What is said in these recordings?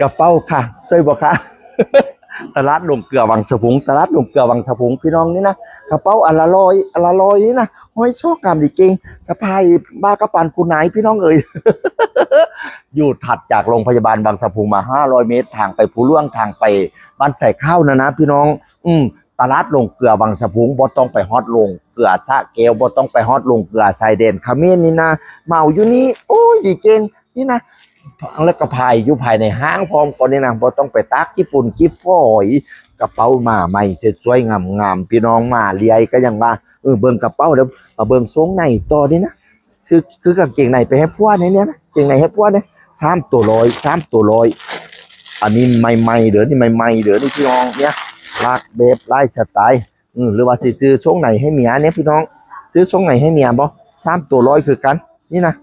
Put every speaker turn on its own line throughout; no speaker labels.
กระเป๋าค่ะช่วยบอกค่ะตลาดลงเกลือวังสะพุงตลาดลงเกลือวังสะพุงพี่น้องนี่นะกระเป๋าอันละร้อยนี่นะห้อยชอบงามดีเก่งสะพายบ้ากระปันคุณไหนพี่น้องเอ๋ยอยู่ถัดจากโรงพยาบาลบางสะพุงมา500 เมตรทางไปภูล่วงทางไปบ้านใส่ข้าวนะพี่น้องตลาดลงเกลือวังสะพุงบ่ต้องไปฮอดลงเกลือสะเกลบ่ต้องไปฮอดลงเกลือไซเดนขมิ้นนี่นะเมาอยู่นี่โอ้ยดีเก่งนี่นะแล้วก็ภายอยู่ภายในห้างพร้อมก่อนนี่นะบ่ต้องไปตักญี่ปุ่นกิ๊บฝอยกระเป๋ามาใหม่สวยๆงามๆพี่น้องมาเลียก็ยังว่าเบิ่งกระเป๋าเดี๋ยวมาเบิ่งทรงในต่อนี่นะคือกางเกงในไปให้พวกเนี่ยนะเกงในให้พวกเนี่ย3 ตัว 100อันนี้ใหม่ๆเด้อนี่ใหม่ๆเด้อนี่พี่น้องเนี่ยลากแบบไล่สไตล์หรือว่าซื้อทรงไหนให้เมียเนี่ยพี่น้องซื้อทรงไหนให้เมียบ่3 ตัว 100คือกันนี่นะ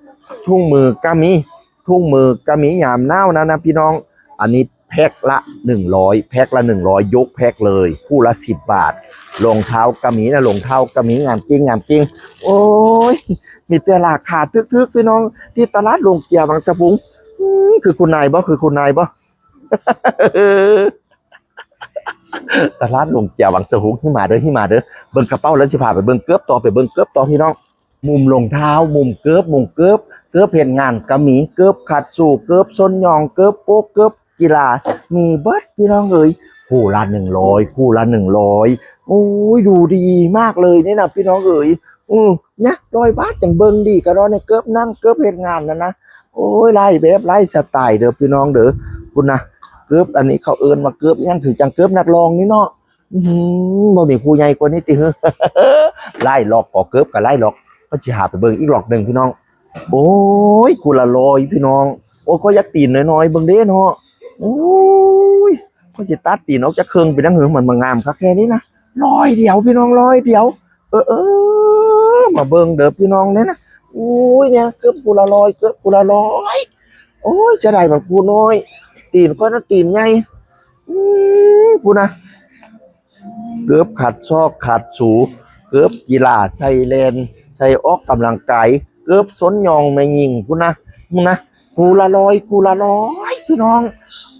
ทุ่งมือก็มียามหนาวนะพี่น้องอันนี้แพ็คละ100แพ็คละ100ยกแพ็คเลยคู่ละ10 บาทรองเท้าก็มีนะรองเท้าก็มีงามจริงโอ้ยมีแต่ราคาทึกๆพี่น้องที่ตลาดลงเกียร์บางสะพุงคือคุณนายบ่ตลาดลงเกียร์บางสะพุงที่มาเด้อเบิ่งกระเป๋าแล้วสิพาไปเบิ่งเกือบต่อพี่น้องมุมรองเท้ามุมเกือบเห็นงานกระหมีเกือบขัดสู่เกือบส้นยองเกือบโป๊กเกือบกีฬามีเบิดพี่น้องเอ๋ยคู่ละ100โอ้ยดูดีมากเลยนี่นะพี่น้องเอ๋ยเนี่ย100 บาทจังเบิ่งดีก็รอในเกือบนั่งเกือบเห็นงานนะโอ้ยไล่แบบไล่สไตล์เด้อพี่น้องเด้อคุณนะเกือบอันนี้เขาเอิ้นมาเกือบยังถือจังเกือบนักร้องนี่เนาะบ่มีครูใหญ่กว่านี้ติไล่หลอกก็เกือบก็ไล่หลอกก็สิหาไปเบิ่งอีกหลอกหนึ่งพี่น้องโอ้ยกูละ100พี่น้องโอ้ยก็ยักตีนน้อยๆเบิ่งเด้เนาะโอ้ยก็สิตัดตีนออกจากเครื่องไปนั่งเหือมันมางามคักแค่นี้นะ100 เดียวพี่น้อง100 เดียวมาเบิ่งเด้อพี่น้องเนี่ยนะโอ้ยเนี่ยเกือบกูละ100โอ้ยจะได้แบบกูน้อยตีนก็น่ะตีนใหญ่กูนะเกือบขัดซอกขัดสูเกือบกีฬาใส่เลนใส่ออกกำลังกายเกือบสนยองไม่ยิงกูนะกูละร้อยพี่น้อง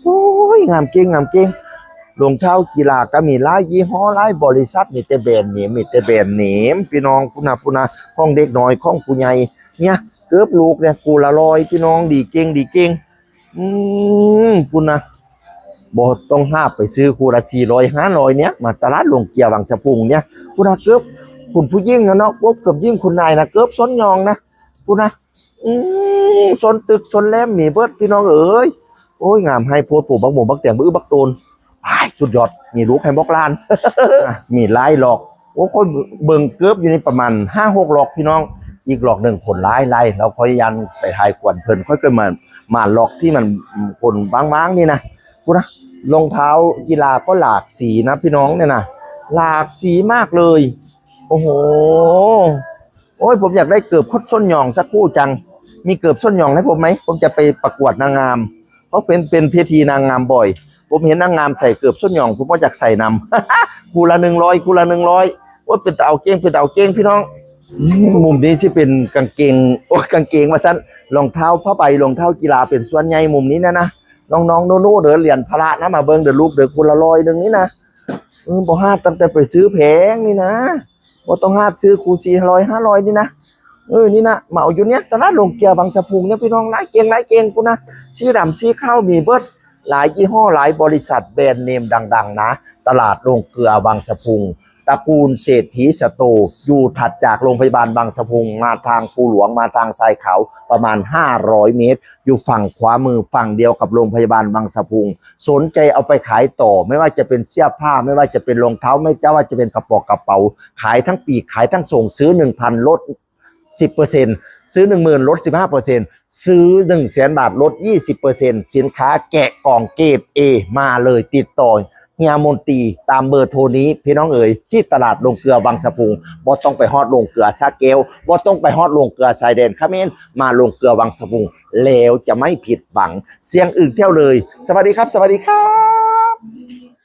โอ้ยงามเก่งรองเท้ากีฬาก็มีหลายยี่ห้อหลายบริษัทมีแต่แบรนด์เนมพี่น้องกูนะห้องเด็กน้อยห้องผู้ใหญ่เนี่ยเกือบลูกเนี่ยกูละร้อยพี่น้องดีเก่งกูนะบ่ต้องห้าไปซื้อคูละ400 500เนี่ยมาตลาดลงเกียร์บางสะพุงเนี่ยกูนะเกือบคุณผู้ยิ่งนะเนาะพวกกับยิ่งคุณนายนะเกือบซ้นยองนะกูนะซ้นตึกซ้นแลมมีเบิดพี่น้องเอ๋ยโอ้ยงามให้โพดผูกบักหมูบักเตียงบักตูนสุดยอดมีลูกให้บอกลานมีลายหลอกโอ้คนเบิ่งเกือบอยู่ในประมาณ5-6 หลอกพี่น้องอีกหลอกหนึ่งผลลายเราค่อยยันไปทายกวนเพลินค่อยเกิดมาหลอกที่มันผลบางๆนี่นะกูนะรองเท้ากีฬาก็หลากสีนะพี่น้องเนี่ยนะหลากสีมากเลยโอ้โหโอ้ยผมอยากได้เกือบคดส้นยองสักคู่จังมีเกือบส้นยองให้ผมไหมผมจะไปประกวดนางงามเพราะเป็นเพทีนางงามบ่อยผมเห็นนางงามใส่เกือบส้นยองผมก็อยากใส่นำคู่ละ100ว่าเป็นเต่าเก้งพี่น้องมุมนี้ที่เป็นกางเกงมาสั้นรองเท้าผ้าใบรองเท้ากีฬาเป็นส่วนใหญ่มุมนี้นะน้องโน่เดินเหรียญพระนะมาเบิ้งเดินรูปเดินคู่ละ100นึงนี่นะบ่ห้าตั้งแต่ไปซื้อแพงนี่นะบ่ต้องห้าซื้อคู400 500นี่นะนี่นะเหมาอยู่เนี้ยตลาดลงเกียร์บางสะพุงเนี่ยพี่น้องหลายเกงกูนะสีดำสีข้าวมีเบิดหลายยี่ห้อหลายบริษัทแบรนด์เนมดังๆนะตลาดลงเกลือบางสะพุงตระกูลเศรษฐีสโตอยู่ถัดจากโรงพยาบาลบางสะพุงมาทางภูหลวงมาทางทรายขาวประมาณ500 เมตรอยู่ฝั่งขวามือฝั่งเดียวกับโรงพยาบาลบางสะพุงสนใจเอาไปขายต่อไม่ว่าจะเป็นเสื้อผ้าไม่ว่าจะเป็นรองเท้าไม่ว่าจะเป็นกระเป๋าขายทั้งปีขายทั้งส่งซื้อ 1,000 ลด 10% ซื้อ 10,000 ลด 15% ซื้อ 100,000 บาทลด 20% สินค้าแกะกล่องเกรด A มาเลยติดต่อเฮียมนตรีตามเบอร์โทรนี้พี่น้องเอ๋ยที่ตลาดลงเกลือบางสะพุงบ่ต้องไปฮอดลงเกลือสาเกลบ่ต้องไปฮอดลงเกลือชายแดนเขมรมาลงเกลือบางสะพุงแล้วจะไม่ผิดหวังเสียงอื่นเที่ยวเลยสวัสดีครับ